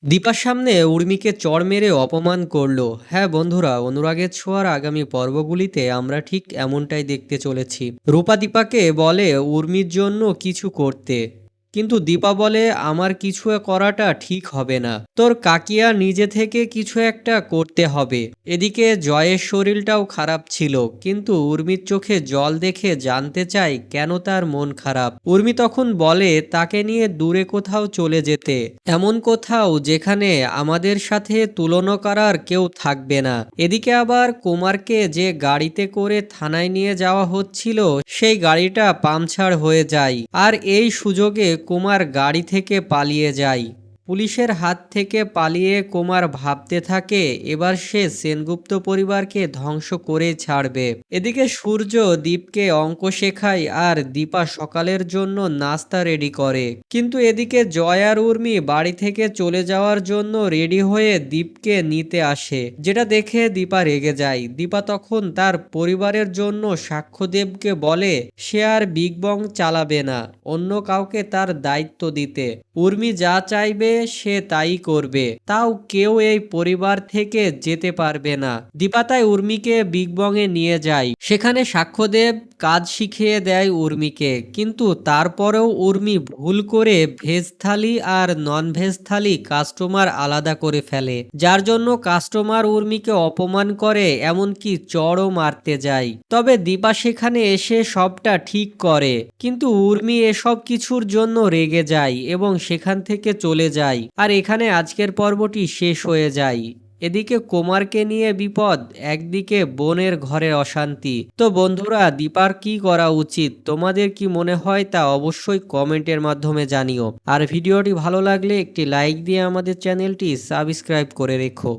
দীপার সামনে উর্মিকে চড় মেরে অপমান করলো। হ্যাঁ বন্ধুরা, অনুরাগের ছোঁয়ার আগামী পর্বগুলিতে আমরা ঠিক এমনটাই দেখতে চলেছি। রূপা দীপাকে বলে উর্মির জন্য কিছু করতে, কিন্তু দীপা বলে আমার কিছু করাটা ঠিক হবে না, তোর কাকিয়া নিজে থেকে কিছু একটা করতে হবে। এদিকে জয়ের শরীরটাও খারাপ ছিল, কিন্তু উর্মির চোখে জল দেখে জানতে চাই কেন তার মন খারাপ। উর্মি তখন বলে তাকে নিয়ে দূরে কোথাও চলে যেতে, এমন কোথাও যেখানে আমাদের সাথে তুলনা করার কেউ থাকবে না। এদিকে আবার কুমারকে যে গাড়িতে করে থানায় নিয়ে যাওয়া হচ্ছিল, সেই গাড়িটা পাংচার হয়ে যায়, আর এই সুযোগে কুমার গাড়ি থেকে পালিয়ে যায়। পুলিশের হাত থেকে পালিয়ে কুমার ভাবতে থাকে এবার সে সেনগুপ্ত পরিবারকে ধ্বংস করে ছাড়বে। এদিকে সূর্য দীপকে অঙ্ক শেখায় আর দীপা সকালের জন্য নাস্তা রেডি করে, কিন্তু এদিকে জয় আর উর্মি বাড়ি থেকে চলে যাওয়ার জন্য রেডি হয়ে দীপকে নিতে আসে, যেটা দেখে দীপা রেগে যায়। দীপা তখন তার পরিবারের জন্য সাক্ষ্যদেবকে বলে সে আর বিগ বং চালাবে না, অন্য কাউকে তার দায়িত্ব দিতে। উর্মি যা চাইবে সে তাই করবে, তাও কেউ এই পরিবার থেকে যেতে পারবে না। দীপা তাই উর্মিকে বিগ বং এ নিয়ে যায়। সেখানে সাক্ষ্যদেব কাজ শিখিয়ে দেয় উর্মিকে, কিন্তু তারপরেও উর্মি ভুল করে ভেজ থালি আর নন ভেজ থালি কাস্টমার আলাদা করে ফেলে, যার জন্য কাস্টমার উর্মিকে অপমান করে, এমনকি চড়ও মারতে যায়। তবে দীপা সেখানে এসে সবটা ঠিক করে, কিন্তু উর্মি এসব কিছুর জন্য রেগে যায় এবং সেখান থেকে চলে যায়। আর এখানে আজকের পর্বটি শেষ হয়ে যায়। এদিকে কুমারকে নিয়ে বিপদ, একদিকে বোনের ঘরে অশান্তি। তো বন্ধুরা, দীপার কি করা উচিত, তোমাদের কি মনে হয় তা অবশ্যই কমেন্টের মাধ্যমে জানিও। আর ভিডিওটি ভালো লাগলে একটি লাইক দিয়ে আমাদের চ্যানেলটি সাবস্ক্রাইব করে রেখো।